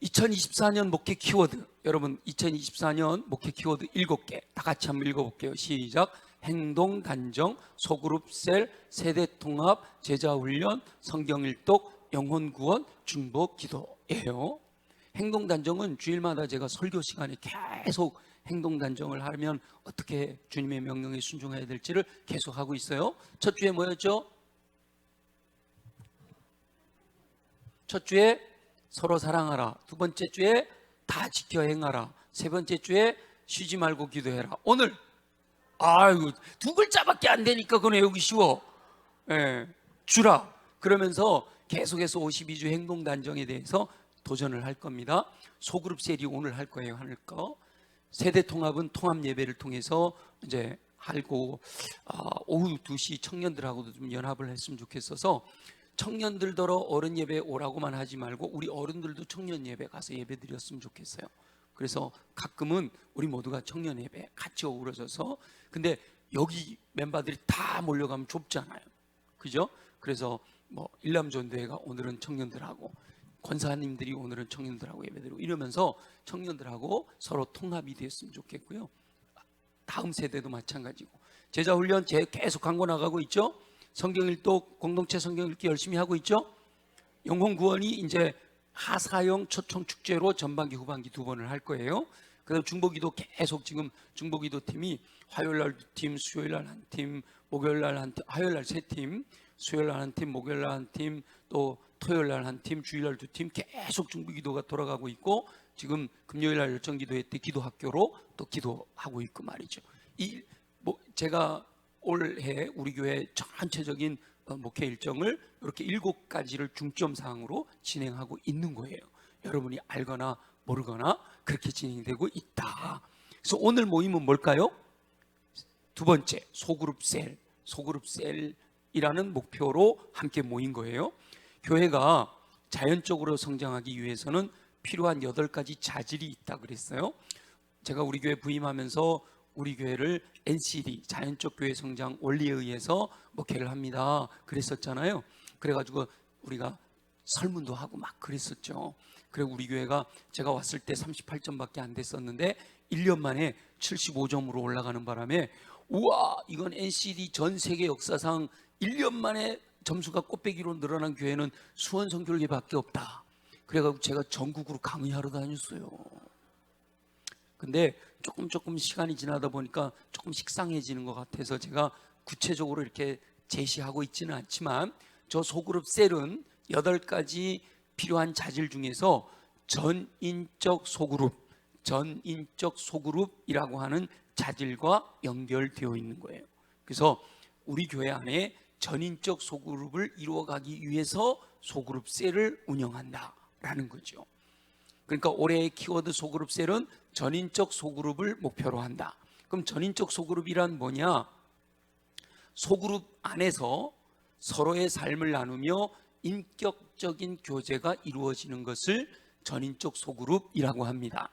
2024년 목회 키워드, 여러분 2024년 목회 키워드 7개 다 같이 한번 읽어볼게요. 시작. 행동 단정, 소그룹 셀, 세대 통합, 제자 훈련, 성경 일독, 영혼 구원, 중보 기도예요. 행동 단정은 주일마다 제가 설교 시간에 계속 행동 단정을 하면 어떻게 주님의 명령에 순종해야 될지를 계속 하고 있어요. 첫 주에 뭐였죠? 첫 주에 서로 사랑하라. 두 번째 주에 다 지켜 행하라. 세 번째 주에 쉬지 말고 기도해라. 오늘 아이고 두 글자밖에 안 되니까 그건 외우기 쉬워. 주라. 그러면서 계속해서 52주 행동 단정에 대해서 도전을 할 겁니다. 소그룹 셀이 오늘 할 거예요. 하는 거. 세대 통합은 통합 예배를 통해서 이제 하고 오후 2시 청년들하고도 좀 연합을 했으면 좋겠어서 청년들더러 어른 예배 오라고만 하지 말고 우리 어른들도 청년 예배 가서 예배 드렸으면 좋겠어요. 그래서 가끔은 우리 모두가 청년 예배 같이 어우러져서, 근데 여기 멤버들이 다 몰려가면 좁잖아요. 그죠? 그래서 뭐 일남전도회가 오늘은 청년들하고, 권사님들이 오늘은 청년들하고 예배드리고 이러면서 청년들하고 서로 통합이 됐으면 좋겠고요. 다음 세대도 마찬가지고. 제자훈련 계속 광고 나가고 있죠. 성경 일독 공동체 성경 읽기 열심히 하고 있죠. 영혼 구원이 이제 하사형 초청 축제로 전반기 후반기 2번을 할 거예요. 그다음 중보기도 계속 지금 중보기도 팀이 화요일 날 2팀, 수요일 날 1팀, 목요일 날 1팀, 화요일 날 3팀, 수요일 날 1팀, 목요일 날 1팀, 또 토요일 날 1팀, 주일 날 2팀 계속 중보기도가 돌아가고 있고, 지금 금요일 날 열정기도회 때 기도학교로 또 기도하고 있고 말이죠. 제가 올해 우리 교회 전체적인 목회 일정을 이렇게 7가지를 중점 사항으로 진행하고 있는 거예요. 여러분이 알거나 모르거나 그렇게 진행되고 있다. 그래서 오늘 모임은 뭘까요? 두 번째, 소그룹 셀이라는 목표로 함께 모인 거예요. 교회가 자연적으로 성장하기 위해서는 필요한 8가지 자질이 있다 그랬어요. 제가 우리 교회 부임하면서 우리 교회를 NCD, 자연적 교회 성장 원리에 의해서 목회를 합니다 그랬었잖아요. 그래가지고 우리가 설문도 하고 막 그랬었죠. 그리고 우리 교회가 제가 왔을 때 38점밖에 안 됐었는데 1년 만에 75점으로 올라가는 바람에, 우와, 이건 NCD 전 세계 역사상 1년 만에 점수가 꽃배기로 늘어난 교회는 수원성결교회밖에 없다. 그래가지고 제가 전국으로 강의하러 다녔어요. 근데 조금 시간이 지나다 보니까 조금 식상해지는 것 같아서 제가 구체적으로 이렇게 제시하고 있지는 않지만, 저 소그룹 셀은 8가지 필요한 자질 중에서 전인적 소그룹이라고 하는 자질과 연결되어 있는 거예요. 그래서 우리 교회 안에 전인적 소그룹을 이루어가기 위해서 소그룹 셀을 운영한다라는 거죠. 그러니까 올해의 키워드 소그룹 셀은 전인적 소그룹을 목표로 한다. 그럼 전인적 소그룹이란 뭐냐? 소그룹 안에서 서로의 삶을 나누며 인격적인 교제가 이루어지는 것을 전인적 소그룹이라고 합니다.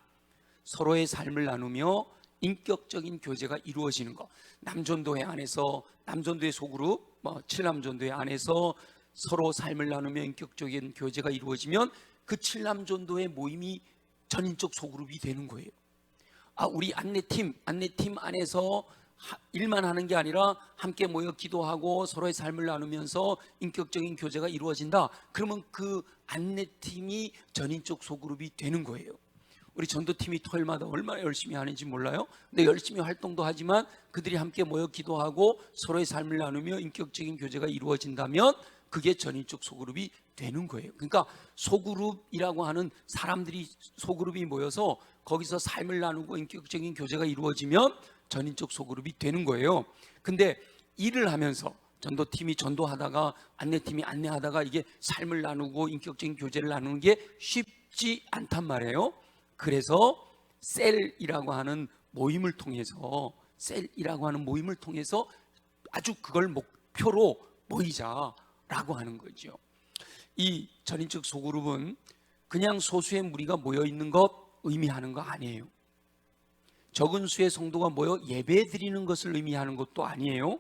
서로의 삶을 나누며 인격적인 교제가 이루어지는 것. 남전도회 안에서 남전도회 소그룹, 7남전도회 안에서 서로 삶을 나누며 인격적인 교제가 이루어지면 그 7남전도회 모임이 전인적 소그룹이 되는 거예요. 우리 안내팀 안에서 일만 하는 게 아니라 함께 모여 기도하고 서로의 삶을 나누면서 인격적인 교제가 이루어진다. 그러면 그 안내팀이 전인적 소그룹이 되는 거예요. 우리 전도팀이 토요일마다 얼마나 열심히 하는지 몰라요? 근데 열심히 활동도 하지만 그들이 함께 모여 기도하고 서로의 삶을 나누며 인격적인 교제가 이루어진다면 그게 전인적 소그룹이 되는 거예요. 그러니까 소그룹이라고 하는 사람들이, 소그룹이 모여서 거기서 삶을 나누고 인격적인 교제가 이루어지면 전인적 소그룹이 되는 거예요. 근데 일을 하면서 전도팀이 전도하다가 안내팀이 안내하다가 이게 삶을 나누고 인격적인 교제를 나누는 게 쉽지 않단 말이에요. 그래서 셀이라고 하는 모임을 통해서 아주 그걸 목표로 모이자라고 하는 거죠. 이 전인적 소그룹은 그냥 소수의 무리가 모여 있는 것 의미하는 거 아니에요. 적은 수의 성도가 모여 예배 드리는 것을 의미하는 것도 아니에요.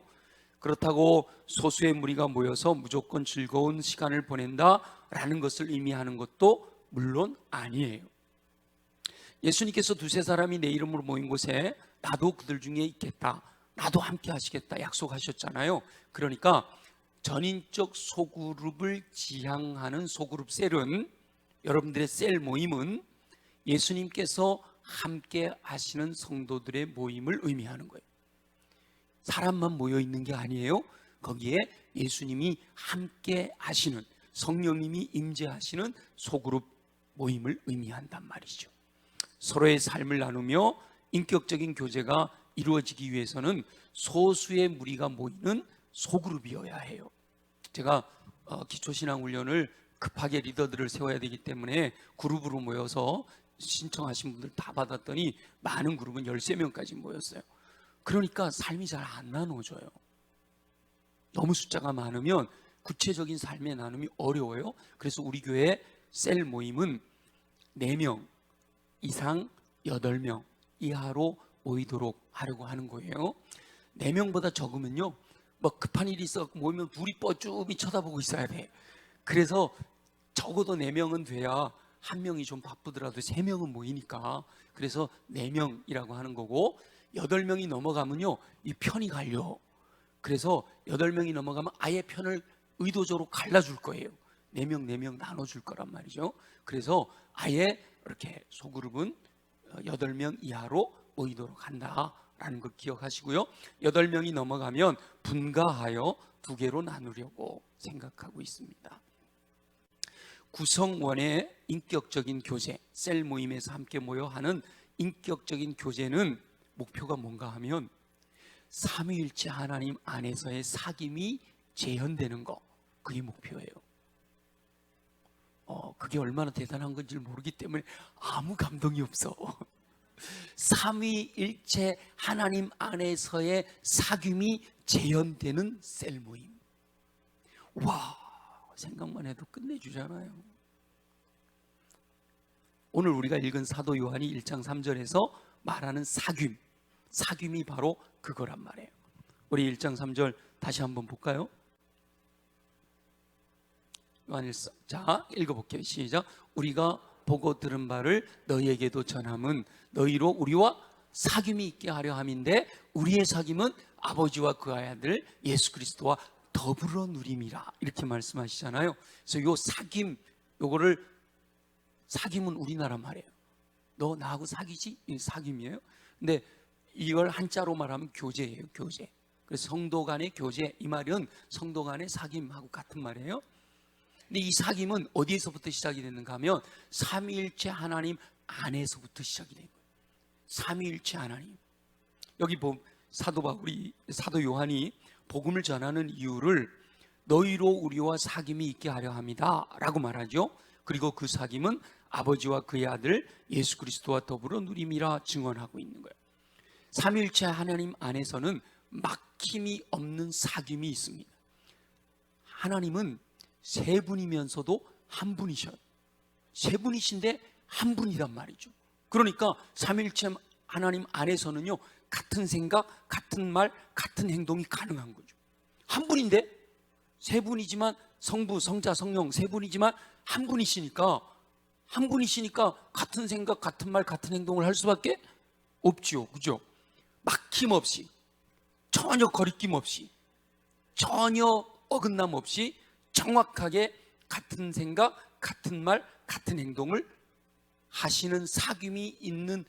그렇다고 소수의 무리가 모여서 무조건 즐거운 시간을 보낸다라는 것을 의미하는 것도 물론 아니에요. 예수님께서 두세 사람이 내 이름으로 모인 곳에 나도 그들 중에 있겠다, 나도 함께 하시겠다 약속하셨잖아요. 그러니까 전인적 소그룹을 지향하는 소그룹 셀은, 여러분들의 셀 모임은 예수님께서 함께 하시는 성도들의 모임을 의미하는 거예요. 사람만 모여 있는 게 아니에요. 거기에 예수님이 함께 하시는, 성령님이 임재하시는 소그룹 모임을 의미한단 말이죠. 서로의 삶을 나누며 인격적인 교제가 이루어지기 위해서는 소수의 무리가 모이는 소그룹이어야 해요. 제가 기초신앙훈련을 급하게 리더들을 세워야 되기 때문에 그룹으로 모여서 신청하신 분들 다 받았더니 많은 그룹은 13명까지 모였어요. 그러니까 삶이 잘 안 나눠져요. 너무 숫자가 많으면 구체적인 삶의 나눔이 어려워요. 그래서 우리 교회 셀 모임은 4명 이상 8명 이하로 모이도록 하려고 하는 거예요. 4명보다 적으면요, 뭐 급한 일이 있어 모이면 둘이 뻐쭈비 쳐다보고 있어야 돼. 그래서 적어도 4명은 돼야 한 명이 좀 바쁘더라도 3명은 모이니까, 그래서 4명이라고 하는 거고, 8명이 넘어가면요 이 편이 갈려. 그래서 8명이 넘어가면 아예 편을 의도적으로 갈라줄 거예요. 4명 나눠줄 거란 말이죠. 그래서 아예 이렇게 소그룹은 8명 이하로 모이도록 한다라는 걸 기억하시고요. 8명이 넘어가면 분가하여 2개로 나누려고 생각하고 있습니다. 구성원의 인격적인 교제, 셀 모임에서 함께 모여 하는 인격적인 교제는 목표가 뭔가 하면 삼위일체 하나님 안에서의 사귐이 재현되는 거, 그게 목표예요. 그게 얼마나 대단한 건지 모르기 때문에 아무 감동이 없어. 삼위일체 하나님 안에서의 사귐이 재현되는 셀 모임. 와, 생각만 해도 끝내주잖아요. 오늘 우리가 읽은 사도 요한이 1장 3절에서 말하는 사귐이 바로 그거란 말이에요. 우리 1장 3절 다시 한번 볼까요? 요한일서, 자 읽어볼게요. 시작. 우리가 보고 들은 바를 너희에게도 전함은 너희로 우리와 사귐이 있게 하려 함인데, 우리의 사귐은 아버지와 그 아들 예수 그리스도와 더불어 누림이라, 이렇게 말씀하시잖아요. 그래서 요 사귐, 요거를, 사귐은 우리나라 말이에요. 너 나하고 사귀지? 이 사귐이에요. 근데 이걸 한자로 말하면 교제예요. 교제. 그래서 성도 간의 교제, 이 말은 성도 간의 사귐하고 같은 말이에요. 근데 이 사귐은 어디에서부터 시작이 됐는가 하면 삼위일체 하나님 안에서부터 시작이 된 거예요. 삼위일체 하나님. 여기 사도 바울이, 사도 요한이 복음을 전하는 이유를 너희로 우리와 사귐이 있게 하려 합니다 라고 말하죠. 그리고 그 사귐은 아버지와 그의 아들 예수 그리스도와 더불어 누림이라 증언하고 있는 거예요. 삼위일체 하나님 안에서는 막힘이 없는 사귐이 있습니다. 하나님은 세 분이면서도 한 분이셔요. 세 분이신데 한 분이란 말이죠. 그러니까 삼위일체 하나님 안에서는요, 같은 생각, 같은 말, 같은 행동이 가능한 거죠. 한 분인데, 세 분이지만 성부, 성자, 성령 세 분이지만 한 분이시니까 같은 생각, 같은 말, 같은 행동을 할 수밖에 없지요. 그죠? 막힘없이, 전혀 거리낌 없이, 전혀 어긋남 없이 정확하게 같은 생각, 같은 말, 같은 행동을 하시는 사귐이 있는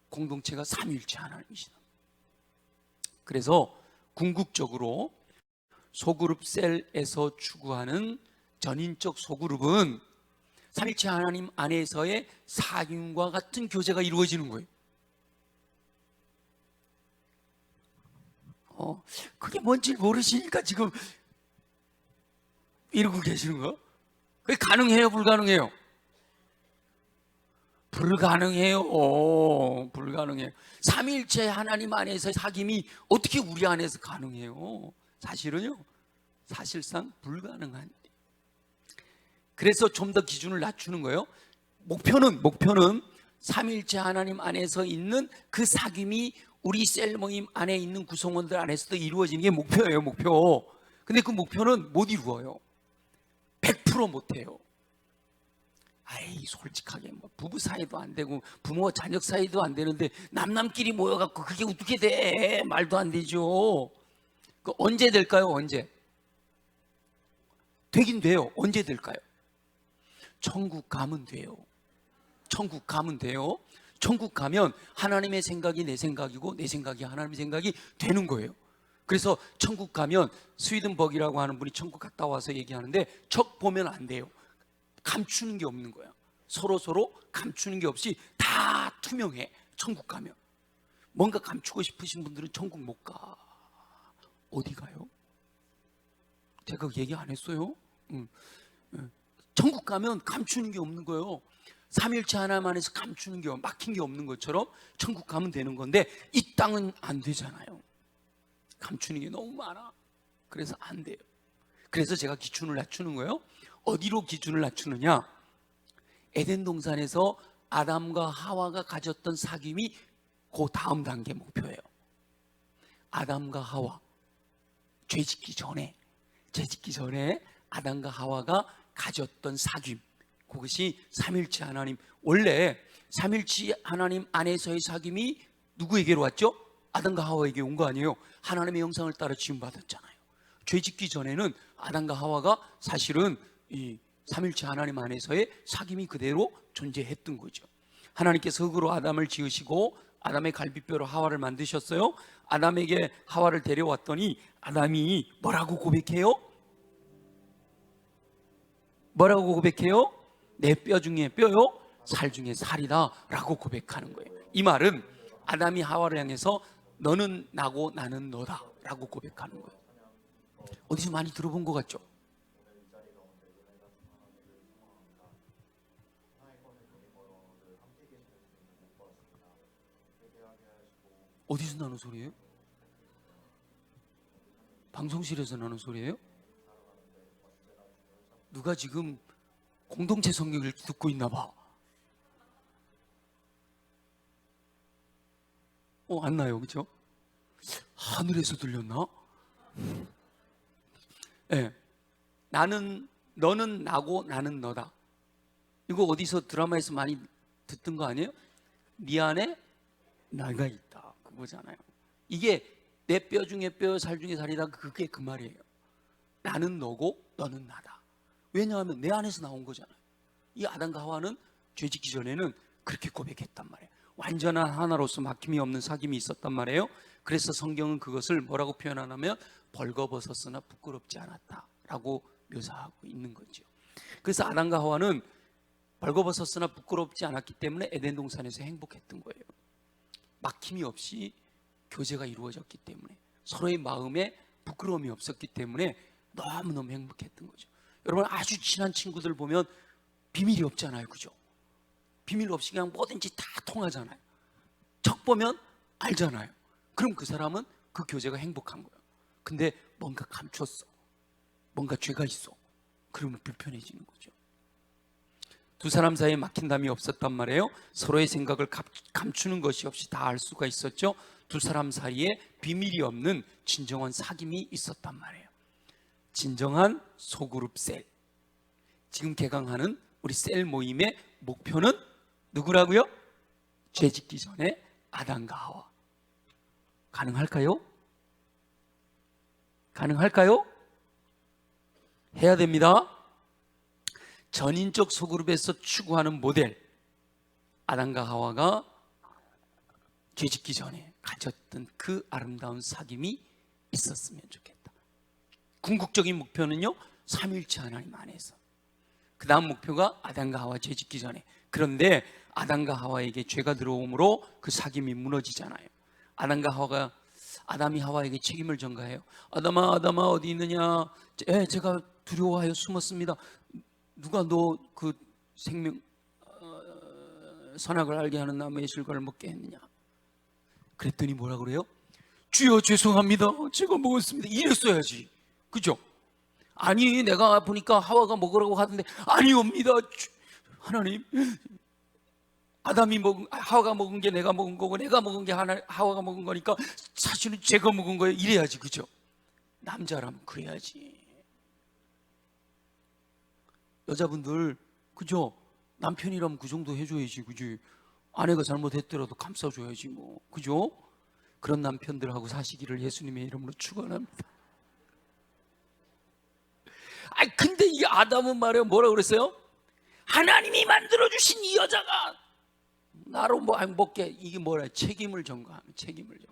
공동체가 삼위일체 하나님이시다. 그래서 궁극적으로 소그룹 셀에서 추구하는 전인적 소그룹은 삼위일체 하나님 안에서의 사귐과 같은 교제가 이루어지는 거예요. 그게 뭔지 모르시니까 지금 이러고 계시는 거? 그게 가능해요, 불가능해요? 불가능해요. 불가능해요. 삼위일체 하나님 안에서 사귐이 어떻게 우리 안에서 가능해요? 사실은요, 사실상 불가능한. 그래서 좀 더 기준을 낮추는 거예요. 목표는 삼위일체 하나님 안에서 있는 그 사귐이 우리 셀 모임 안에 있는 구성원들 안에서도 이루어지는 게 목표예요. 목표. 근데 그 목표는 못 이루어요. 100% 못해요. 아이 솔직하게 뭐 부부 사이도 안 되고 부모 자녀 사이도 안 되는데 남남끼리 모여갖고 그게 어떻게 돼? 말도 안 되죠. 그 언제 될까요? 언제? 되긴 돼요. 언제 될까요? 천국 가면 돼요. 천국 가면 돼요. 천국 가면 하나님의 생각이 내 생각이고 내 생각이 하나님의 생각이 되는 거예요. 그래서 천국 가면 스위든버기라고 하는 분이 천국 갔다 와서 얘기하는데 척 보면 안 돼요. 감추는 게 없는 거야. 서로 감추는 게 없이 다 투명해. 천국 가면. 뭔가 감추고 싶으신 분들은 천국 못 가. 어디 가요? 제가 그 얘기 안 했어요? 천국 가면 감추는 게 없는 거예요. 삼일체 하나님 안에서 감추는 게 막힌 게 없는 것처럼 천국 가면 되는 건데 이 땅은 안 되잖아요. 감추는 게 너무 많아. 그래서 안 돼요. 그래서 제가 기준을 낮추는 거예요. 어디로 기준을 낮추느냐? 에덴 동산에서 아담과 하와가 가졌던 사귐이 그 다음 단계 목표예요. 아담과 하와 죄 짓기 전에 아담과 하와가 가졌던 사귐, 그것이 삼일체 하나님, 원래 삼일체 하나님 안에서의 사귐이 누구에게로 왔죠? 아담과 하와에게 온 거 아니에요. 하나님의 형상을 따라 지음받았잖아요. 죄 짓기 전에는 아담과 하와가 사실은 이 삼일체 하나님 안에서의 사귐이 그대로 존재했던 거죠. 하나님께서 흙으로 아담을 지으시고 아담의 갈비뼈로 하와를 만드셨어요. 아담에게 하와를 데려왔더니 아담이 뭐라고 고백해요? 뭐라고 고백해요? 내 뼈 중에 뼈요, 살 중에 살이다 라고 고백하는 거예요. 이 말은 아담이 하와를 향해서 너는 나고 나는 너다 라고 고백하는 거예요. 어디서 많이 들어본 것 같죠? 어디서 나는 소리예요? 방송실에서 나는 소리예요? 누가 지금 공동체 성경을 듣고 있나 봐. 안 나요, 그죠? 하늘에서 들렸나? 네. 너는 나고 나는 너다. 이거 어디서 드라마에서 많이 듣던 거 아니에요? 네 안에 나가 있다, 그거잖아요. 이게 내 뼈 중에 뼈, 살 중에 살이다, 그게 그 말이에요. 나는 너고 너는 나다. 왜냐하면 내 안에서 나온 거잖아요. 이 아담과 하와는 죄 짓기 전에는 그렇게 고백했단 말이에요. 완전한 하나로서 막힘이 없는 사귐이 있었단 말이에요. 그래서 성경은 그것을 뭐라고 표현하냐면 벌거벗었으나 부끄럽지 않았다라고 묘사하고 있는 거죠. 그래서 아담과 하와는 벌거벗었으나 부끄럽지 않았기 때문에 에덴 동산에서 행복했던 거예요. 막힘이 없이 교제가 이루어졌기 때문에, 서로의 마음에 부끄러움이 없었기 때문에 너무너무 행복했던 거죠. 여러분, 아주 친한 친구들 보면 비밀이 없잖아요, 그죠? 비밀 없이 그냥 뭐든지 다 통하잖아요. 척 보면 알잖아요. 그럼 그 사람은 그 교제가 행복한 거예요. 근데 뭔가 감췄어, 뭔가 죄가 있어, 그러면 불편해지는 거죠. 두 사람 사이에 막힌담이 없었단 말이에요. 서로의 생각을 감추는 것이 없이 다 알 수가 있었죠. 두 사람 사이에 비밀이 없는 진정한 사귐이 있었단 말이에요. 진정한 소그룹 셀. 지금 개강하는 우리 셀 모임의 목표는 누구라고요? 죄 짓기 전에 아담과 하와. 가능할까요? 가능할까요? 해야 됩니다. 전인적 소그룹에서 추구하는 모델, 아담과 하와가 죄 짓기 전에 가졌던 그 아름다운 사귐이 있었으면 좋겠다. 궁극적인 목표는요, 삼일체 하나님 안에서. 그 다음 목표가 아담과 하와 죄 짓기 전에. 그런데 아담과 하와에게 죄가 들어옴으로 그 사귐이 무너지잖아요. 아담이 하와에게 책임을 전가해요. 아담아 어디 있느냐? 제가 두려워하여 숨었습니다. 누가 너 그 생명 선악을 알게 하는 나무의 실과를 먹게 했느냐? 그랬더니 뭐라 그래요? 주여 죄송합니다, 제가 먹었습니다. 이랬어야지, 그죠? 아니, 내가 보니까 하와가 먹으라고 하던데 아니옵니다, 하나님. 하와가 먹은 게 내가 먹은 거고 내가 먹은 게 하와가 먹은 거니까 사실은 제가 먹은 거예요. 이래야지, 그죠? 남자라면 그래야지. 여자분들, 그죠? 남편이라면 그 정도 해줘야지, 그지? 아내가 잘못했더라도 감싸줘야지 뭐, 그죠? 그런 남편들하고 사시기를 예수님의 이름으로 축원합니다. 아니 근데 이 아담은 말이야 뭐라 그랬어요? 하나님이 만들어주신 이 여자가 나로 뭐 행복해, 이게 뭐라, 책임을 전가하는, 책임을 전.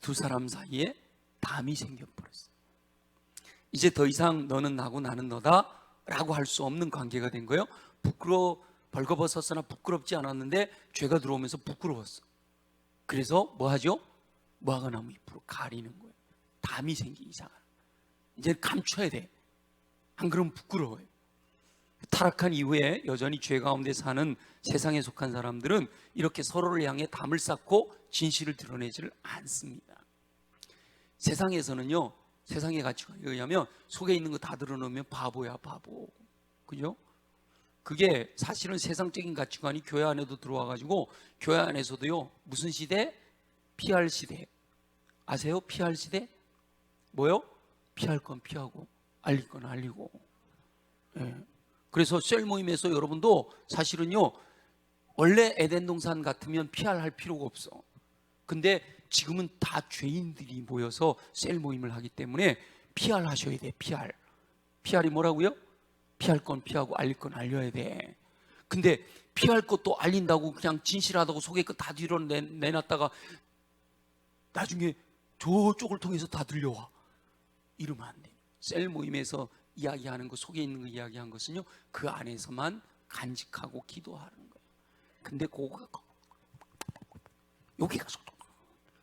두 사람 사이에 담이 생겨버렸어. 이제 더 이상 너는 나고 나는 너다 라고 할 수 없는 관계가 된 거예요. 벌거벗었으나 부끄럽지 않았는데 죄가 들어오면서 부끄러웠어. 그래서 뭐 하죠? 무화과나무 잎으로 가리는 거예요. 담이 생기기 시작하는. 이제 감춰야 돼. 안 그러면 부끄러워요. 타락한 이후에 여전히 죄 가운데 사는 세상에 속한 사람들은 이렇게 서로를 향해 담을 쌓고 진실을 드러내지를 않습니다. 세상에서는요, 세상의 가치관에 의하면 속에 있는 거 다 드러내면 바보야, 바보. 그죠? 그게 사실은 세상적인 가치관이 교회 안에도 들어와가지고 교회 안에서도요, 무슨 시대? 피할 시대. 아세요? 피할 시대? 뭐요? 피할 건 피하고 알릴 건 알리고. 예. 그래서 셀 모임에서 여러분도 사실은요, 원래 에덴 동산 같으면 할 필요가 없어. 근데 지금은 다 죄인들이 모여서 셀 모임을 하기 때문에 하셔야 돼. PR이 뭐라고요? 피할 건 피하고 알릴 건 알려야 돼. 근데 피할 것도 알린다고 그냥 진실하다고 속에 거 다 뒤로 내놨다가 나중에 저쪽을 통해서 다 들려와. 이러면 안 돼. 셀 모임에서 이야기하는 거, 속에 있는 거 이야기한 것은요, 그 안에서만 간직하고 기도하는 거예요. 근데 그거가 여기가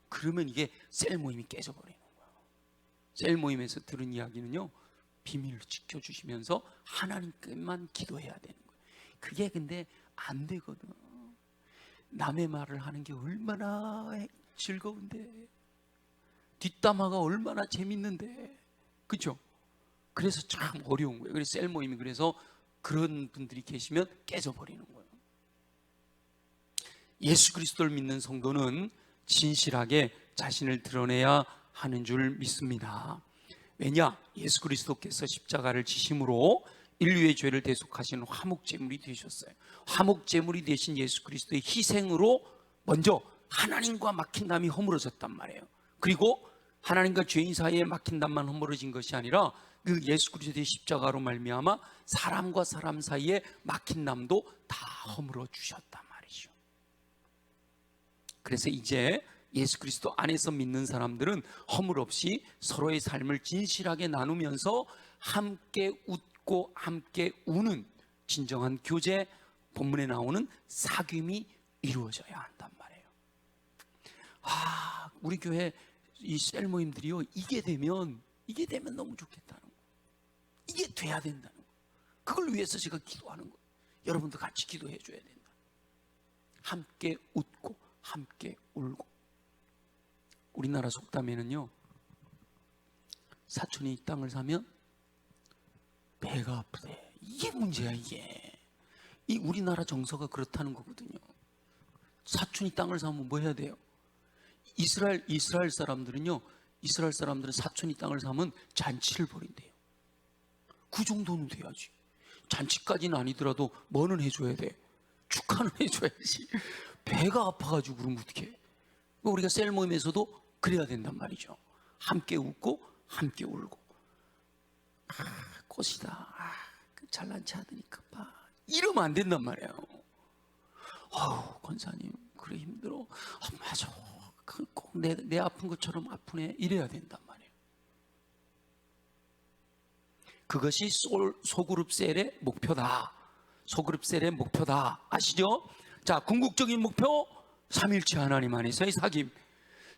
그러면 이게 셀 모임이 깨져버리는 거예요. 셀 모임에서 들은 이야기는요, 비밀로 지켜주시면서 하나님께만 기도해야 되는 거예요. 그게 근데 안 되거든. 남의 말을 하는 게 얼마나 즐거운데, 뒷담화가 얼마나 재밌는데, 그렇죠? 그래서 참 어려운 거예요. 그래서 셀 모임이, 그래서 그런 분들이 계시면 깨져버리는 거예요. 예수 그리스도를 믿는 성도는 진실하게 자신을 드러내야 하는 줄 믿습니다. 왜냐? 예수 그리스도께서 십자가를 지심으로 인류의 죄를 대속하시는 화목제물이 되셨어요. 화목제물이 되신 예수 그리스도의 희생으로 먼저 하나님과 막힌 담이 허물어졌단 말이에요. 그리고 하나님과 죄인 사이에 막힌 담만 허물어진 것이 아니라 그 예수 그리스도의 십자가로 말미암아 사람과 사람 사이에 막힌 담도 다 허물어 주셨단 말이죠. 그래서 이제 예수 그리스도 안에서 믿는 사람들은 허물 없이 서로의 삶을 진실하게 나누면서 함께 웃고 함께 우는 진정한 교제, 본문에 나오는 사귐이 이루어져야 한단 말이에요. 우리 교회 이 셀 모임들이요, 이게 되면 너무 좋겠다는 거예요. 이게 돼야 된다는 거예요. 그걸 위해서 제가 기도하는 거예요. 여러분도 같이 기도해 줘야 된다. 함께 웃고 함께 울고. 우리나라 속담에는요, 사촌이 이 땅을 사면 배가 아프대. 이게 문제야. 이게 이 우리나라 정서가 그렇다는 거거든요. 사촌이 땅을 사면 뭐 해야 돼요? 이스라엘 사람들은 사촌이 땅을 사면 잔치를 벌인대요. 그 정도는 돼야지. 잔치까지는 아니더라도 뭐는 해줘야 돼? 축하는 해줘야지. 배가 아파가지고 그러면 어떡해? 우리가 셀 모임에서도 그래야 된단 말이죠. 함께 웃고 함께 울고. 꽃이다. 그 잘난 체 하더니까 봐. 이러면 안 된단 말이에요. 권사님 그래 힘들어. 맞아. 꼭 내 아픈 것처럼 아프네. 이래야 된단 말이에요. 그것이 소그룹 셀의 목표다. 소그룹 셀의 목표다. 아시죠? 자, 궁극적인 목표, 삼일체 하나님 안에서의 사귐.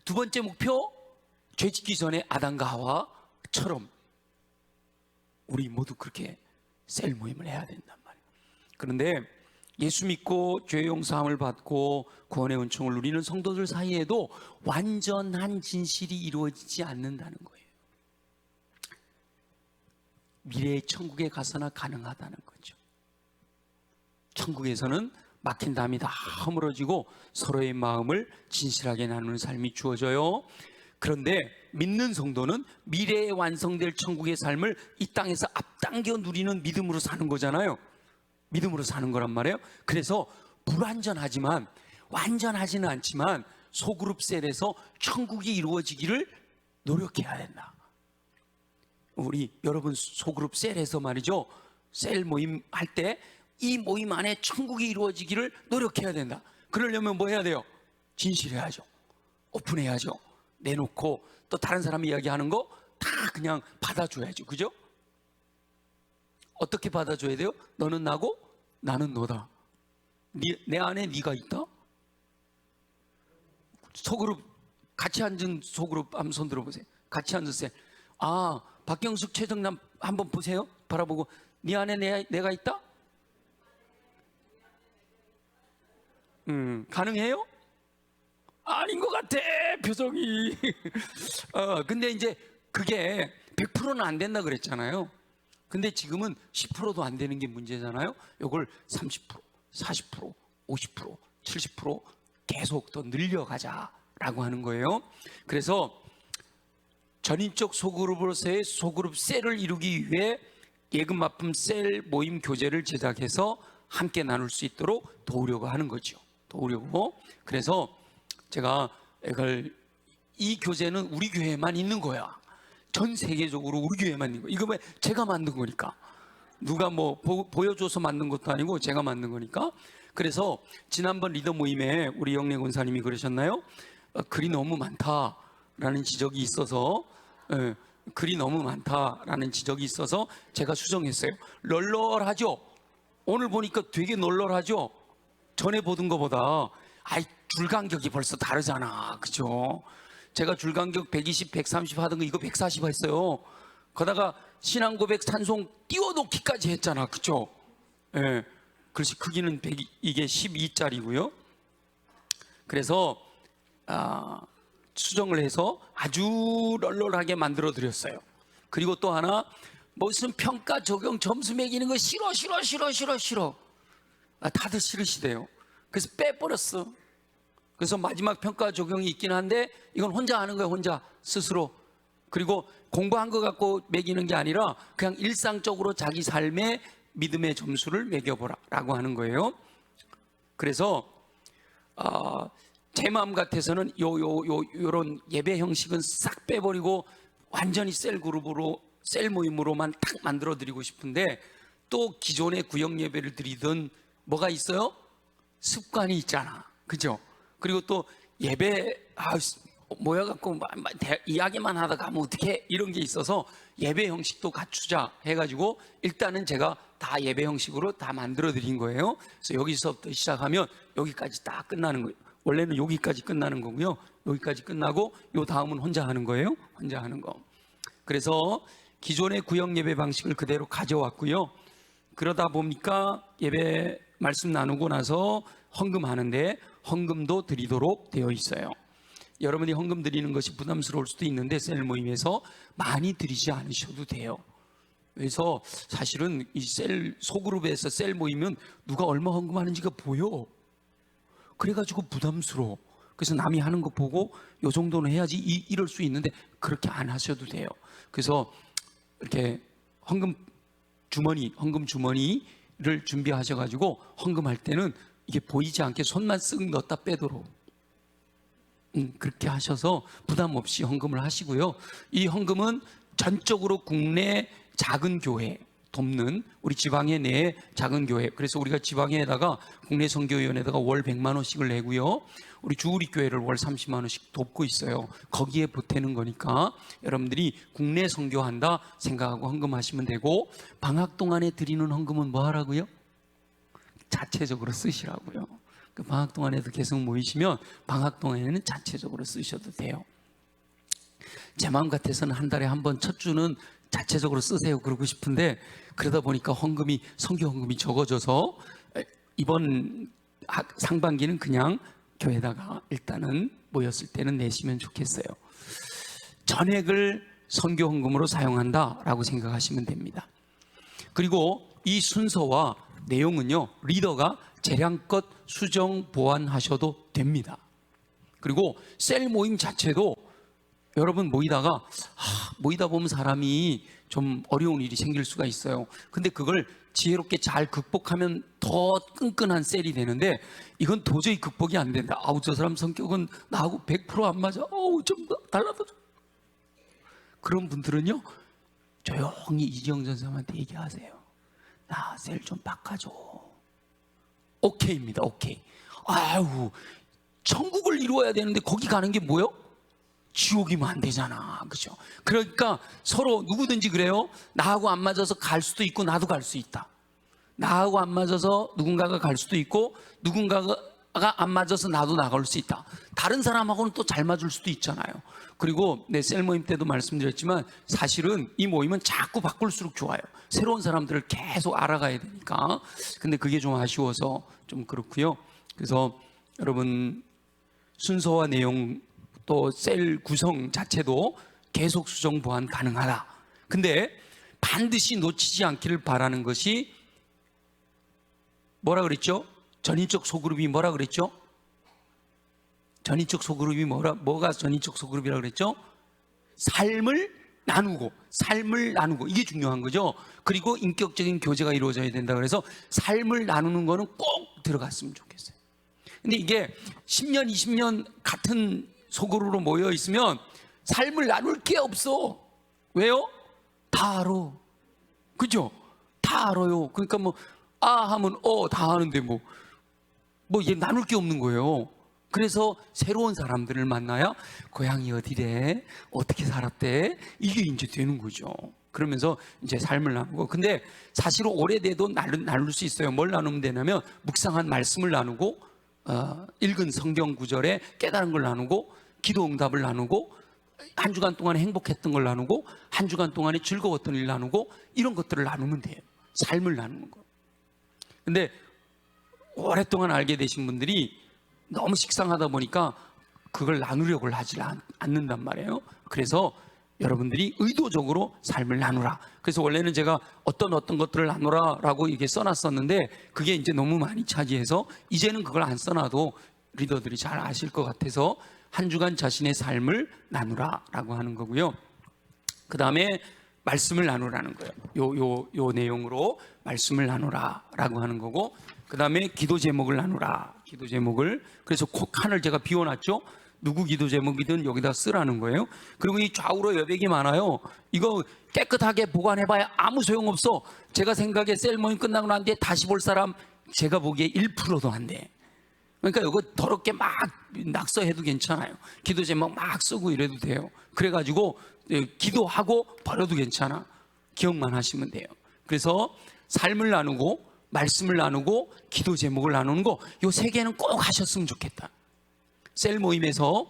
두 번째 목표, 죄 짓기 전에 아담과 하와처럼 우리 모두 그렇게 셀 모임을 해야 된단 말이에요. 그런데 예수 믿고 죄 용서함을 받고 구원의 은총을 누리는 성도들 사이에도 완전한 진실이 이루어지지 않는다는 거예요. 미래의 천국에 가서나 가능하다는 거죠. 천국에서는 막힌 담이 다 허물어지고 서로의 마음을 진실하게 나누는 삶이 주어져요. 그런데 믿는 성도는 미래에 완성될 천국의 삶을 이 땅에서 앞당겨 누리는 믿음으로 사는 거잖아요. 믿음으로 사는 거란 말이에요. 그래서 불완전하지만, 완전하지는 않지만 소그룹 셀에서 천국이 이루어지기를 노력해야 된다. 우리 여러분 소그룹 셀에서 말이죠, 셀 모임 할 때 이 모임 안에 천국이 이루어지기를 노력해야 된다. 그러려면 뭐 해야 돼요? 진실해야죠. 오픈해야죠. 내놓고 또 다른 사람이 이야기하는 거 다 그냥 받아줘야죠. 그죠? 어떻게 받아줘야 돼요? 너는 나고 나는 너다. 내 안에 네가 있다? 소그룹 같이 앉은 소그룹 한번 손 들어보세요. 같이 앉으세요. 아, 박경숙, 최정남 한번 보세요. 바라보고 네 안에 내가 있다? 가능해요? 아닌 것 같아, 표정이. 근데 이제 그게 100%는 안 된다 그랬잖아요. 근데 지금은 10%도 안 되는 게 문제잖아요. 이걸 30%, 40%, 50%, 70% 계속 더 늘려가자라고 하는 거예요. 그래서 전인적 소그룹으로서의 소그룹 셀을 이루기 위해 예금 맞품 셀 모임 교재를 제작해서 함께 나눌 수 있도록 도우려고 하는 거죠. 도우려고. 그래서 제가 이 교재는 우리 교회에만 있는 거야. 전 세계적으로 우리 교회에만 있는 거야. 이거 왜 제가 만든 거니까. 누가 뭐 보여줘서 만든 것도 아니고 제가 만든 거니까. 그래서 지난번 리더 모임에 우리 영래 권사님이 그러셨나요? 글이 너무 많다라는 지적이 있어서, 글이 너무 많다라는 지적이 있어서 제가 수정했어요. 널널하죠? 오늘 보니까 되게 널널하죠? 전에 보던 것보다. 줄 간격이 벌써 다르잖아. 그죠? 제가 줄 간격 120, 130 하던 거 이거 140 했어요. 거다가 신앙 고백 찬송 띄워놓기까지 했잖아. 그죠? 예. 글씨 크기는 이게 12짜리고요. 그래서 수정을 해서 아주 널널하게 만들어 드렸어요. 그리고 또 하나, 무슨 평가 적용 점수 매기는 거 싫어. 다들 싫으시대요. 그래서 빼버렸어. 그래서 마지막 평가 적용이 있긴 한데 이건 혼자 하는 거예요. 혼자 스스로. 그리고 공부한 거 갖고 매기는 게 아니라 그냥 일상적으로 자기 삶의 믿음의 점수를 매겨보라 라고 하는 거예요. 그래서 제 마음 같아서는 요런 예배 형식은 싹 빼버리고 완전히 셀 그룹으로, 셀 모임으로만 딱 만들어 드리고 싶은데, 또 기존의 구역 예배를 드리던 뭐가 있어요? 습관이 있잖아. 그죠? 그리고 또 예배 모여갖고 이야기만 하다 가면 어떡해? 이런 게 있어서 예배 형식도 갖추자 해가지고 일단은 제가 다 예배 형식으로 다 만들어 드린 거예요. 그래서 여기서부터 시작하면 여기까지 딱 끝나는 거예요. 원래는 여기까지 끝나는 거고요. 여기까지 끝나고 요 다음은 혼자 하는 거예요. 혼자 하는 거. 그래서 기존의 구역 예배 방식을 그대로 가져왔고요. 그러다 보니까 예배 말씀 나누고 나서 헌금하는데 헌금도 드리도록 되어 있어요. 여러분이 헌금 드리는 것이 부담스러울 수도 있는데 셀 모임에서 많이 드리지 않으셔도 돼요. 그래서 사실은 이 소그룹에서 셀 모이면 누가 얼마 헌금하는지가 보여. 그래가지고 부담스러워. 그래서 남이 하는 거 보고 요 정도는 해야지 이럴 수 있는데 그렇게 안 하셔도 돼요. 그래서 이렇게 헌금 주머니를 준비하셔가지고 헌금할 때는 이게 보이지 않게 손만 쓱 넣었다 빼도록 그렇게 하셔서 부담 없이 헌금을 하시고요. 이 헌금은 전적으로 국내 작은 교회 돕는 우리 지방에 내 작은 교회, 그래서 우리가 지방에다가 국내 선교위원회에다가 월 100만 원씩을 내고요. 우리 주우리 교회를 월 30만 원씩 돕고 있어요. 거기에 보태는 거니까 여러분들이 국내 선교한다 생각하고 헌금하시면 되고, 방학 동안에 드리는 헌금은 뭐 하라고요? 자체적으로 쓰시라고요. 그 방학 동안에도 계속 모이시면 방학 동안에는 자체적으로 쓰셔도 돼요. 제 마음 같아서는 한 달에 한 번 첫 주는 자체적으로 쓰세요 그러고 싶은데, 그러다 보니까 선교 헌금이 적어져서 이번 상반기는 그냥 교회에다가 일단은 모였을 때는 내시면 좋겠어요. 전액을 선교 헌금으로 사용한다라고 생각하시면 됩니다. 그리고 이 순서와 내용은요, 리더가 재량껏 수정 보완하셔도 됩니다. 그리고 셀 모임 자체도 여러분 모이다 보면 사람이 좀 어려운 일이 생길 수가 있어요. 근데 그걸 지혜롭게 잘 극복하면 더 끈끈한 셀이 되는데 이건 도저히 극복이 안 된다. 아우 저 사람 성격은 나하고 100%안 맞아. 어우 좀 달라져. 그런 분들은요 조용히 이지영 선생님한테 얘기하세요. 나 셀 좀 바꿔줘. 오케이입니다. 오케이. 아유 천국을 이루어야 되는데 거기 가는 게 뭐요? 지옥이면 안 되잖아. 그죠? 그러니까 서로 누구든지 그래요. 나하고 안 맞아서 갈 수도 있고 나도 갈 수 있다. 나하고 안 맞아서 누군가가 갈 수도 있고 누군가가 안 맞아서 나도 나갈 수 있다. 다른 사람하고는 또 잘 맞을 수도 있잖아요. 그리고 내 셀 모임 때도 말씀드렸지만 사실은 이 모임은 자꾸 바꿀수록 좋아요. 새로운 사람들을 계속 알아가야 되니까. 근데 그게 좀 아쉬워서 좀 그렇고요. 그래서 여러분 순서와 내용 또 셀 구성 자체도 계속 수정 보완 가능하다. 근데 반드시 놓치지 않기를 바라는 것이 뭐라 그랬죠? 전인적 소그룹이 뭐라 그랬죠? 전인적 소그룹이 뭐가 전인적 소그룹이라 그랬죠? 삶을 나누고 이게 중요한 거죠. 그리고 인격적인 교제가 이루어져야 된다 그래서 삶을 나누는 거는 꼭 들어갔으면 좋겠어요. 근데 이게 10년 20년 같은 소그룹으로 모여 있으면 삶을 나눌 게 없어. 왜요? 다 알아. 그죠? 다 알아요. 그러니까 뭐 하면 다 하는데 얘 나눌 게 없는 거예요. 그래서 새로운 사람들을 만나야 고향이 어디래? 어떻게 살았대? 이게 이제 되는 거죠. 그러면서 이제 삶을 나누고. 근데 사실 오래돼도 나눌 수 있어요. 뭘 나누면 되냐면 묵상한 말씀을 나누고 읽은 성경 구절에 깨달은 걸 나누고 기도 응답을 나누고 한 주간 동안에 행복했던 걸 나누고 한 주간 동안에 즐거웠던 일 나누고 이런 것들을 나누면 돼요. 삶을 나누는 거. 근데 오랫동안 알게 되신 분들이 너무 식상하다 보니까 그걸 나누려고 하지 않는단 말이에요. 그래서 여러분들이 의도적으로 삶을 나누라. 그래서 원래는 제가 어떤 것들을 나누라라고 이게 써놨었는데 그게 이제 너무 많이 차지해서 이제는 그걸 안 써놔도 리더들이 잘 아실 것 같아서 한 주간 자신의 삶을 나누라라고 하는 거고요. 그 다음에 말씀을 나누라는 거예요. 요 내용으로 말씀을 나누라라고 하는 거고, 그 다음에 기도 제목을 나누라. 기도 제목을. 그래서 코 칸을 제가 비워놨죠. 누구 기도 제목이든 여기다 쓰라는 거예요. 그리고 이 좌우로 여백이 많아요. 이거 깨끗하게 보관해봐야 아무 소용없어. 제가 생각에 셀 모임 끝나고 난 뒤에 다시 볼 사람 제가 보기에 1%도 안 돼. 그러니까 이거 더럽게 막 낙서해도 괜찮아요. 기도 제목 막 쓰고 이래도 돼요. 그래가지고 기도하고 버려도 괜찮아. 기억만 하시면 돼요. 그래서 삶을 나누고 말씀을 나누고 기도 제목을 나누는 거, 이 세 개는 꼭 하셨으면 좋겠다. 셀 모임에서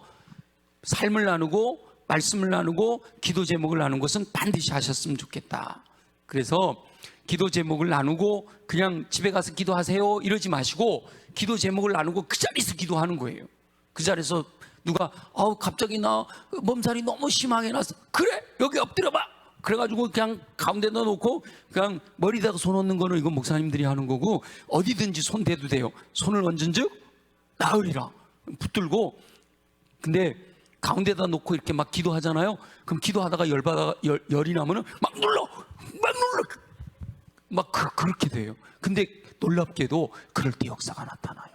삶을 나누고 말씀을 나누고 기도 제목을 나누는 것은 반드시 하셨으면 좋겠다. 그래서 기도 제목을 나누고 그냥 집에 가서 기도하세요 이러지 마시고 기도 제목을 나누고 그 자리에서 기도하는 거예요. 그 자리에서 누가 갑자기 나 몸살이 너무 심하게 나서 그래 여기 엎드려봐 그래가지고 그냥 가운데다 놓고 그냥 머리다가 손 얹는 거는 이건 목사님들이 하는 거고 어디든지 손 대도 돼요. 손을 얹은 즉 나으리라 붙들고. 근데 가운데다 놓고 이렇게 막 기도하잖아요. 그럼 기도하다가 열이 나면은 막 눌러 막 그렇게 돼요. 근데 놀랍게도 그럴 때 역사가 나타나요.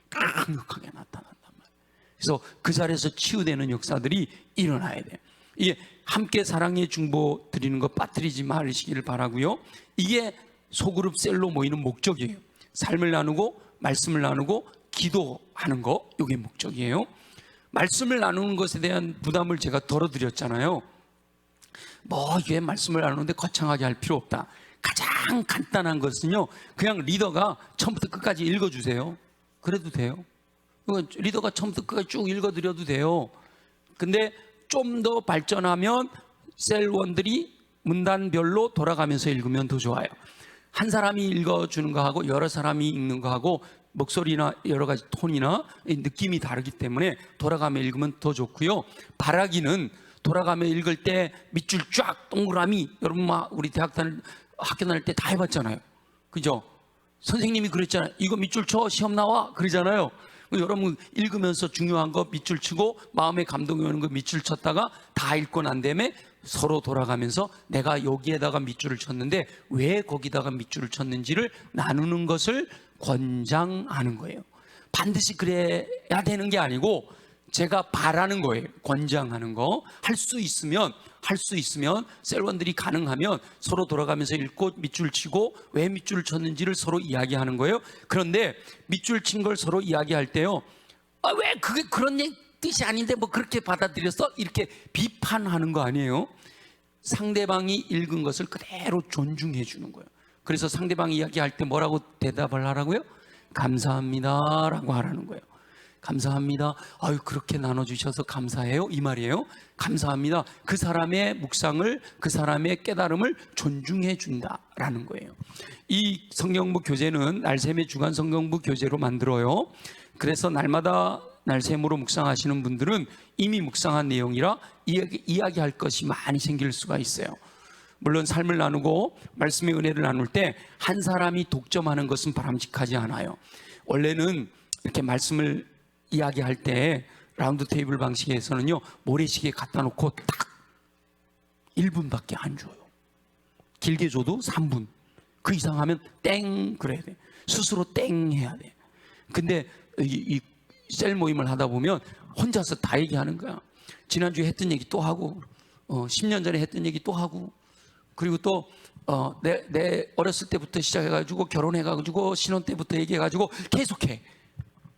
강력하게 나타난단 말이에요. 그래서 그 자리에서 치유되는 역사들이 일어나야 돼요. 이게 함께 사랑의 중보 드리는 거 빠뜨리지 마시기를 바라고요. 이게 소그룹 셀로 모이는 목적이에요. 삶을 나누고 말씀을 나누고 기도하는 거, 이게 목적이에요. 말씀을 나누는 것에 대한 부담을 제가 덜어드렸잖아요. 이게 말씀을 나누는데 거창하게 할 필요 없다. 가장 간단한 것은요, 그냥 리더가 처음부터 끝까지 읽어주세요. 그래도 돼요. 리더가 처음부터 끝까지 쭉 읽어드려도 돼요. 근데 좀 더 발전하면 셀원들이 문단별로 돌아가면서 읽으면 더 좋아요. 한 사람이 읽어주는 거하고 여러 사람이 읽는 거하고 목소리나 여러 가지 톤이나 느낌이 다르기 때문에 돌아가며 읽으면 더 좋고요. 바라기는 돌아가며 읽을 때 밑줄 쫙 동그라미, 여러분 우리 학교 다닐 때 다 해봤잖아요. 그죠? 선생님이 그랬잖아요. 이거 밑줄 쳐 시험 나와 그러잖아요. 여러분 읽으면서 중요한 거 밑줄 치고 마음에 감동이 오는 거 밑줄 쳤다가 다 읽고 난 다음에 서로 돌아가면서 내가 여기에다가 밑줄을 쳤는데 왜 거기다가 밑줄을 쳤는지를 나누는 것을 권장하는 거예요. 반드시 그래야 되는 게 아니고 제가 바라는 거예요. 권장하는 거. 할 수 있으면 셀원들이 가능하면 서로 돌아가면서 읽고 밑줄 치고 왜 밑줄을 쳤는지를 서로 이야기하는 거예요. 그런데 밑줄 친 걸 서로 이야기할 때요, 왜 그게 그런 뜻이 아닌데 뭐 그렇게 받아들였어? 이렇게 비판하는 거 아니에요. 상대방이 읽은 것을 그대로 존중해 주는 거예요. 그래서 상대방이 이야기할 때 뭐라고 대답을 하라고요? 감사합니다 라고 하라는 거예요. 감사합니다. 아유, 그렇게 나눠주셔서 감사해요. 이 말이에요. 감사합니다. 그 사람의 묵상을, 그 사람의 깨달음을 존중해 준다라는 거예요. 이 성경부 교재는 날샘의 주간 성경부 교재로 만들어요. 그래서 날마다 날샘으로 묵상하시는 분들은 이미 묵상한 내용이라 이야기할 것이 많이 생길 수가 있어요. 물론 삶을 나누고 말씀의 은혜를 나눌 때 한 사람이 독점하는 것은 바람직하지 않아요. 원래는 이렇게 말씀을 이야기할 때 라운드 테이블 방식에서는요, 모래시계 갖다 놓고 딱 1분밖에 안 줘요. 길게 줘도 3분. 그 이상 하면 땡 그래야 돼. 스스로 땡 해야 돼. 근데 이 셀 모임을 하다 보면 혼자서 다 얘기하는 거야. 지난주에 했던 얘기 또 하고 10년 전에 했던 얘기 또 하고, 그리고 또 내 어렸을 때부터 시작해가지고 결혼해가지고 신혼 때부터 얘기해가지고 계속해.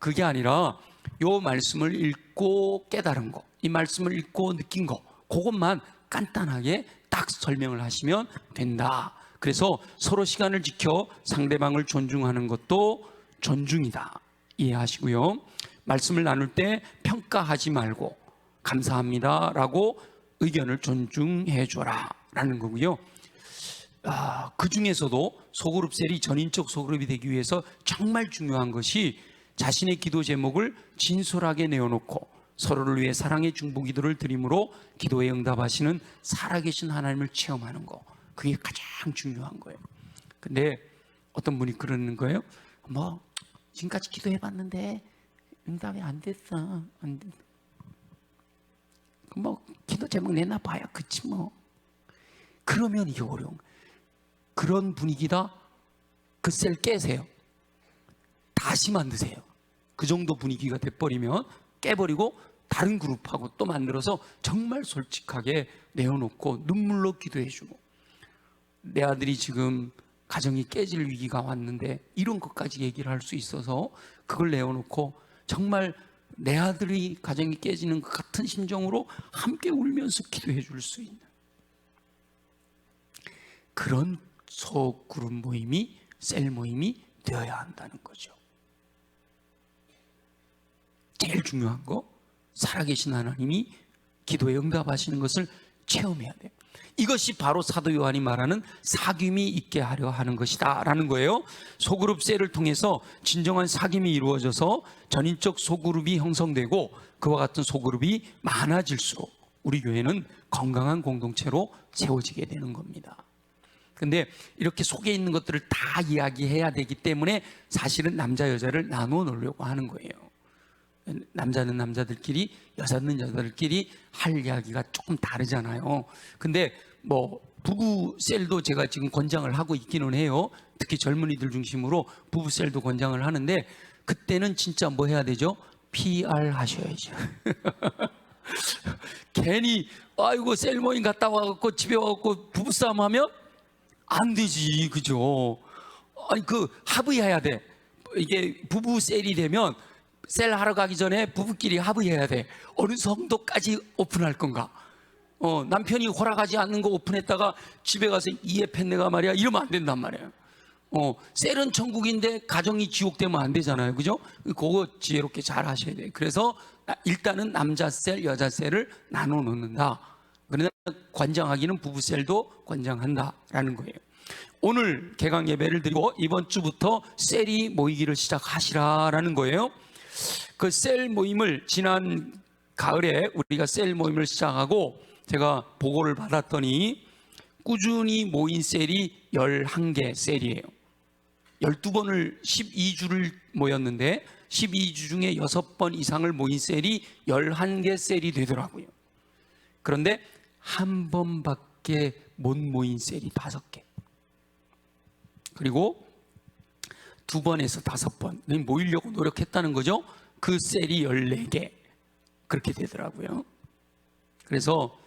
그게 아니라 요 말씀을 읽고 깨달은 거, 이 말씀을 읽고 느낀 거, 그것만 간단하게 딱 설명을 하시면 된다. 그래서 서로 시간을 지켜 상대방을 존중하는 것도 존중이다. 이해하시고요. 말씀을 나눌 때 평가하지 말고 감사합니다 라고 의견을 존중해 줘라 라는 거고요. 그 중에서도 소그룹 셀이 전인적 소그룹이 되기 위해서 정말 중요한 것이 자신의 기도 제목을 진솔하게 내어놓고 서로를 위해 사랑의 중보 기도를 드림으로 기도에 응답하시는 살아계신 하나님을 체험하는 거, 그게 가장 중요한 거예요. 근데 어떤 분이 그러는 거예요. 뭐 지금까지 기도해봤는데 응답이 안 됐어. 안 됐어. 뭐 기도 제목 내놔봐야 그치 뭐. 그러면 이게 어려운 거예요. 그런 분위기다. 그 셀 깨세요. 다시 만드세요. 그 정도 분위기가 돼버리면 깨버리고 다른 그룹하고 또 만들어서 정말 솔직하게 내어놓고 눈물로 기도해주고, 내 아들이 지금 가정이 깨질 위기가 왔는데 이런 것까지 얘기를 할 수 있어서 그걸 내어놓고 정말 내 아들이 가정이 깨지는 것 같은 심정으로 함께 울면서 기도해 줄 수 있는 그런 소그룹 모임이, 셀 모임이 되어야 한다는 거죠. 제일 중요한 거, 살아계신 하나님이 기도에 응답하시는 것을 체험해야 돼요. 이것이 바로 사도 요한이 말하는 사귐이 있게 하려 하는 것이다 라는 거예요. 소그룹 셀을 통해서 진정한 사귐이 이루어져서 전인적 소그룹이 형성되고 그와 같은 소그룹이 많아질수록 우리 교회는 건강한 공동체로 세워지게 되는 겁니다. 근데 이렇게 속에 있는 것들을 다 이야기해야 되기 때문에 사실은 남자 여자를 나누어 놓으려고 하는 거예요. 남자는 남자들끼리, 여자는 여자들끼리 할 이야기가 조금 다르잖아요. 근데 뭐 부부 셀도 제가 지금 권장을 하고 있기는 해요. 특히 젊은이들 중심으로 부부 셀도 권장을 하는데, 그때는 진짜 뭐 해야 되죠? PR 하셔야죠. 괜히 아이고 셀 모임 갔다 와갖고 집에 와갖고 부부싸움 하면 안 되지, 그죠? 아니 그 합의해야 돼. 이게 부부 셀이 되면 셀 하러 가기 전에 부부끼리 합의해야 돼. 어느 정도까지 오픈할 건가? 남편이 허락하지 않는 거 오픈했다가 집에 가서 이해팬 내가 말이야 이러면 안 된단 말이에요. 셀은 천국인데 가정이 지옥 되면 안 되잖아요, 그죠? 그거 지혜롭게 잘 하셔야 돼요. 그래서 일단은 남자 셀, 여자 셀을 나눠 놓는다. 그러나 관장하기는 부부 셀도 관장한다라는 거예요. 오늘 개강 예배를 드리고 이번 주부터 셀이 모이기를 시작하시라라는 거예요. 그 셀 모임을 지난 가을에 우리가 셀 모임을 시작하고 제가 보고를 받았더니 꾸준히 모인 셀이 11개 셀이에요. 12번을 12주를 모였는데 12주 중에 6번 이상을 모인 셀이 11개 셀이 되더라고요. 그런데 한 번밖에 못 모인 셀이 5개. 그리고 2번에서 5번 모이려고 노력했다는 거죠. 그 셀이 14개 그렇게 되더라고요. 그래서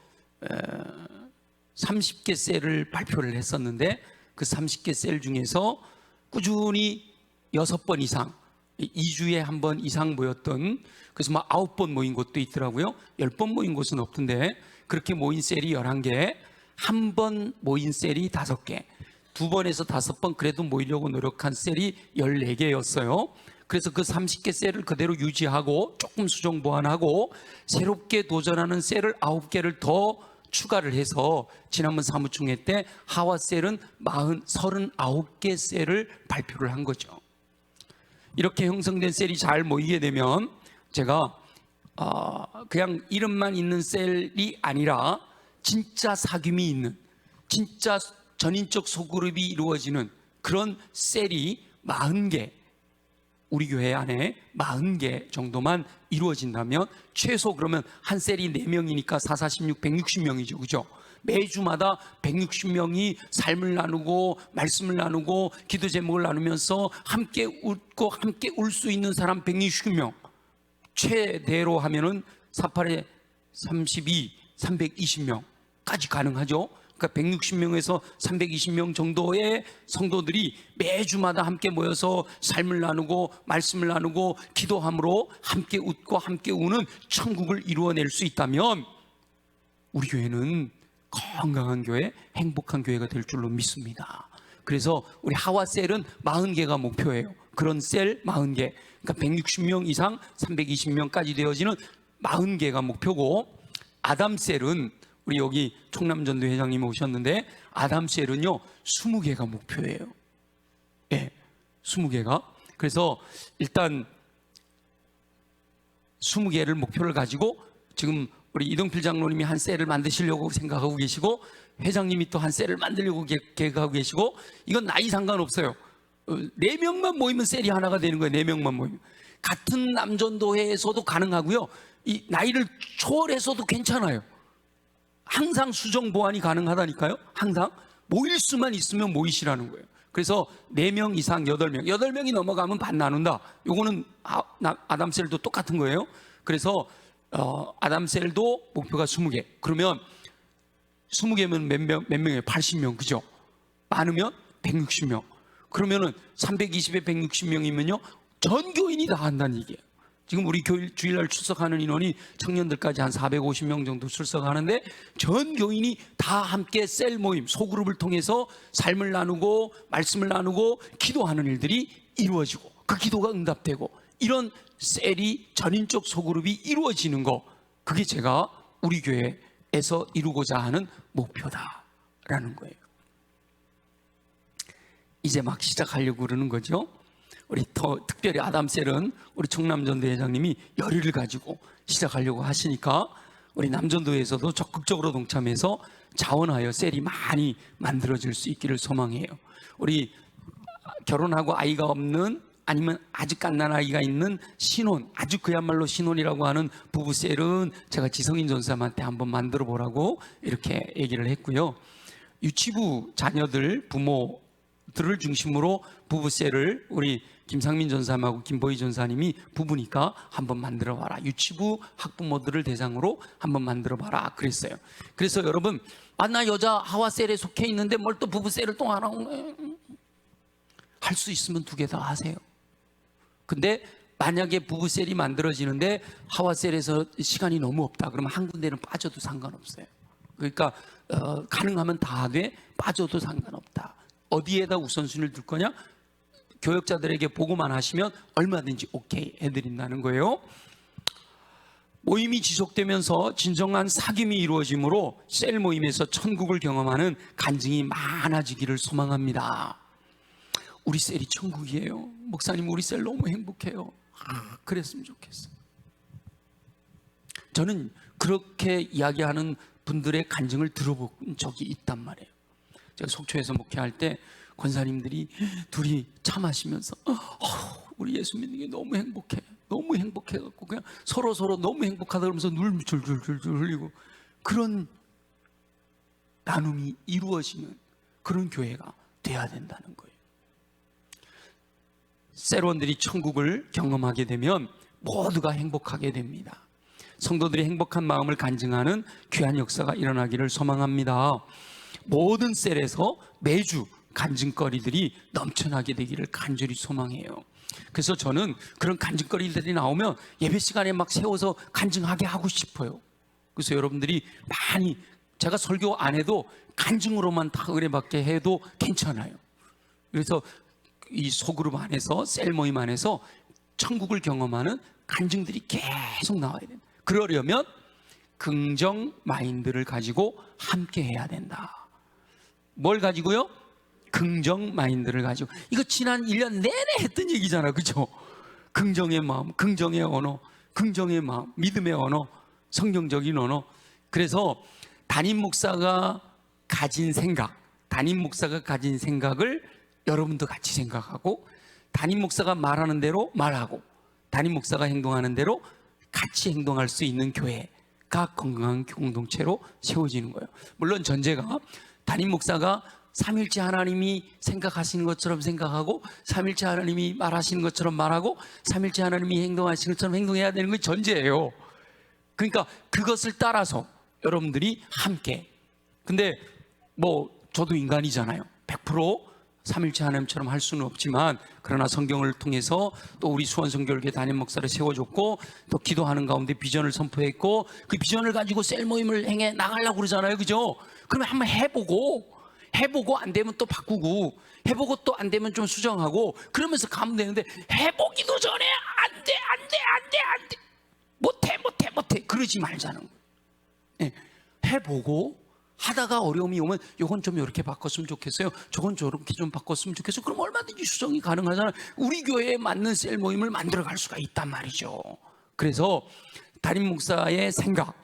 30개 셀을 발표를 했었는데 그 30개 셀 중에서 꾸준히 6번 이상 2주에 한 번 이상 모였던, 그래서 막 9번 모인 곳도 있더라고요. 10번 모인 곳은 없던데 그렇게 모인 셀이 11개, 한 번 모인 셀이 5개, 2번에서 5번 그래도 모이려고 노력한 셀이 14개였어요. 그래서 그 30개 셀을 그대로 유지하고 조금 수정 보완하고 새롭게 도전하는 셀을 9개를 더 추가를 해서 지난번 사무총회 때 하와 셀은 39개 셀을 발표를 한 거죠. 이렇게 형성된 셀이 잘 모이게 되면 제가 그냥 이름만 있는 셀이 아니라 진짜 사귐이 있는, 진짜 전인적 소그룹이 이루어지는 그런 셀이 40개, 우리 교회 안에 40개 정도만 이루어진다면, 최소 그러면 한 셀이 4명이니까 4, 4, 16, 160명이죠. 그죠? 매주마다 160명이 삶을 나누고 말씀을 나누고 기도 제목을 나누면서 함께 웃고 함께 울 수 있는 사람 160명, 최대로 하면은 48에 32, 320명까지 가능하죠. 그러니까 160명에서 320명 정도의 성도들이 매주마다 함께 모여서 삶을 나누고 말씀을 나누고 기도함으로 함께 웃고 함께 우는 천국을 이루어낼 수 있다면 우리 교회는 건강한 교회, 행복한 교회가 될 줄로 믿습니다. 그래서 우리 하와셀은 40개가 목표예요. 그런 셀 40개, 그러니까 160명 이상 320명까지 되어지는 40개가 목표고, 아담셀은 우리 여기 총남전도 회장님 오셨는데 아담셀은요 20개가 목표예요. 예, 20개가. 그래서 일단 20개를 목표를 가지고 지금 우리 이동필 장로님이 한 셀을 만드시려고 생각하고 계시고, 회장님이 또 한 셀을 만들려고 계획하고 계시고, 이건 나이 상관없어요. 4명만 모이면 셀이 하나가 되는 거예요. 4명만 모이면. 같은 남전도회에서도 가능하고요, 이 나이를 초월해서도 괜찮아요. 항상 수정 보완이 가능하다니까요. 항상 모일 수만 있으면 모이시라는 거예요. 그래서 4명 이상 8명, 8명이 넘어가면 반 나눈다. 요거는 아담셀도 똑같은 거예요. 그래서 아담셀도 목표가 20개. 그러면 20개면 몇 명이에요? 80명, 그죠? 많으면 160명. 그러면은 320에 160명이면요 전 교인이 다 한다는 얘기예요. 지금 우리 주일날 출석하는 인원이 청년들까지 한 450명 정도 출석하는데, 전 교인이 다 함께 셀 모임, 소그룹을 통해서 삶을 나누고 말씀을 나누고 기도하는 일들이 이루어지고 그 기도가 응답되고, 이런 셀이 전인적 소그룹이 이루어지는 거, 그게 제가 우리 교회에서 이루고자 하는 목표다라는 거예요. 이제 막 시작하려고 그러는 거죠. 우리 더 특별히 아담셀은 우리 청남전도 회장님이 열의를 가지고 시작하려고 하시니까 우리 남전도에서도 적극적으로 동참해서 자원하여 셀이 많이 만들어질 수 있기를 소망해요. 우리 결혼하고 아이가 없는, 아니면 아직 갓난아이가 있는 신혼, 아주 그야말로 신혼이라고 하는 부부셀은 제가 지성인 전사님한테 한번 만들어 보라고 이렇게 얘기를 했고요. 유치부 자녀들, 부모들을 중심으로 부부셀을 우리 김상민 전사님하고 김보희 전사님이 부부니까 한번 만들어 봐라, 유치부 학부모들을 대상으로 한번 만들어 봐라 그랬어요. 그래서 여러분, 나 여자 하와셀에 속해 있는데 뭘 또 부부셀을 또 하나 할 수 있으면 2개 다 하세요. 근데 만약에 부부셀이 만들어지는데 하와셀에서 시간이 너무 없다 그러면 한 군데는 빠져도 상관없어요. 그러니까 가능하면 다 하되 빠져도 상관없다. 어디에다 우선순위를 둘 거냐? 교역자들에게 보고만 하시면 얼마든지 오케이 해드린다는 거예요. 모임이 지속되면서 진정한 사귐이 이루어지므로 셀 모임에서 천국을 경험하는 간증이 많아지기를 소망합니다. 우리 셀이 천국이에요. 목사님, 우리 셀 너무 행복해요. 그랬으면 좋겠어요. 저는 그렇게 이야기하는 분들의 간증을 들어본 적이 있단 말이에요. 제가 속초에서 목회할 때 권사님들이 둘이 차 마시면서 우리 예수 믿는 게 너무 행복해. 너무 행복해갖고 그냥 서로 너무 행복하다 그러면서 눈물 줄줄줄 흘리고 그런 나눔이 이루어지는 그런 교회가 돼야 된다는 거예요. 셀원들이 천국을 경험하게 되면 모두가 행복하게 됩니다. 성도들이 행복한 마음을 간증하는 귀한 역사가 일어나기를 소망합니다. 모든 셀에서 매주 간증거리들이 넘쳐나게 되기를 간절히 소망해요. 그래서 저는 그런 간증거리들이 나오면 예배 시간에 막 세워서 간증하게 하고 싶어요. 그래서 여러분들이 많이, 제가 설교 안 해도 간증으로만 다 의뢰받게 해도 괜찮아요. 그래서 이 소그룹 안에서, 셀 모임 안에서 천국을 경험하는 간증들이 계속 나와야 돼요. 그러려면 긍정 마인드를 가지고 함께 해야 된다. 뭘 가지고요? 긍정 마인드를 가지고. 이거 지난 1년 내내 했던 얘기잖아, 그죠? 긍정의 마음, 긍정의 언어, 긍정의 마음, 믿음의 언어, 성경적인 언어. 그래서 담임 목사가 가진 생각, 담임 목사가 가진 생각을 여러분도 같이 생각하고, 담임 목사가 말하는 대로 말하고, 담임 목사가 행동하는 대로 같이 행동할 수 있는 교회가 건강한 공동체로 세워지는 거예요. 물론 전제가 담임 목사가 삼일째 하나님이 생각하시는 것처럼 생각하고, 삼일째 하나님이 말하시는 것처럼 말하고, 삼일째 하나님이 행동하시는 것처럼 행동해야 되는 게 전제예요. 그러니까 그것을 따라서 여러분들이 함께. 근데 뭐 저도 인간이잖아요. 100% 삼일째 하나님처럼 할 수는 없지만, 그러나 성경을 통해서 또 우리 수원성결교회 담임 목사를 세워줬고, 또 기도하는 가운데 비전을 선포했고, 그 비전을 가지고 셀 모임을 행해 나가려고 그러잖아요, 그죠? 그러면 한번 해보고 안 되면 또 바꾸고, 해보고 또 안 되면 좀 수정하고, 그러면서 가면 되는데, 해보기도 전에 안 돼 못해 그러지 말자는 거예요. 네, 해보고 하다가 어려움이 오면 요건 좀 이렇게 바꿨으면 좋겠어요, 저건 저렇게 좀 바꿨으면 좋겠어요. 그럼 얼마든지 수정이 가능하잖아요. 우리 교회에 맞는 셀 모임을 만들어갈 수가 있단 말이죠. 그래서 담임 목사의 생각,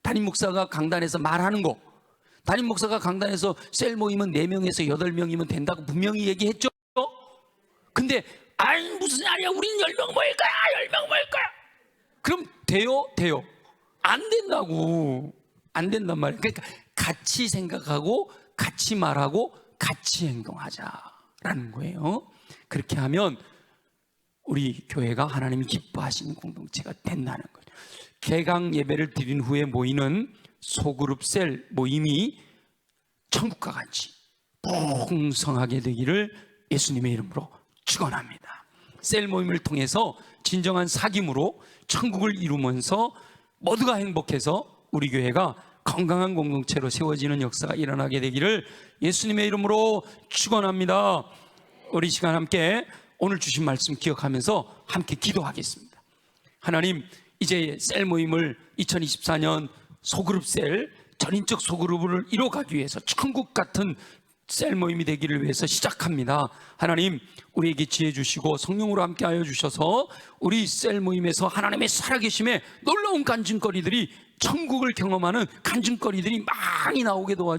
담임 목사가 강단에서 말하는 거, 담임 목사가 강단에서 셀 모임은 4명에서 8명이면 된다고 분명히 얘기했죠. 근데 아니 무슨 말이야, 우리는 10명 모일 거야, 10명 모일 거야. 그럼 돼요? 안 된다고. 안 된단 말이에요. 그러니까 같이 생각하고 같이 말하고 같이 행동하자라는 거예요. 그렇게 하면 우리 교회가 하나님이 기뻐하시는 공동체가 된다는 거예요. 개강 예배를 드린 후에 모이는 소그룹 셀 모임이 천국과 같이 풍성하게 되기를 예수님의 이름으로 축원합니다. 셀 모임을 통해서 진정한 사귐으로 천국을 이루면서 모두가 행복해서 우리 교회가 건강한 공동체로 세워지는 역사가 일어나게 되기를 예수님의 이름으로 축원합니다. 우리 시간 함께 오늘 주신 말씀 기억하면서 함께 기도하겠습니다. 하나님, 이제 셀 모임을 2024년 소그룹 셀, 전인적 소그룹을 이뤄가기 위해서 천국 같은 셀 모임이 되기를 위해서 시작합니다. 하나님, 우리에게 지혜 주시고 성령으로 함께하여 주셔서 우리 셀 모임에서 하나님의 살아계심에 놀라운 간증거리들이, 천국을 경험하는 간증거리들이 많이 나오게 도와주시옵소서.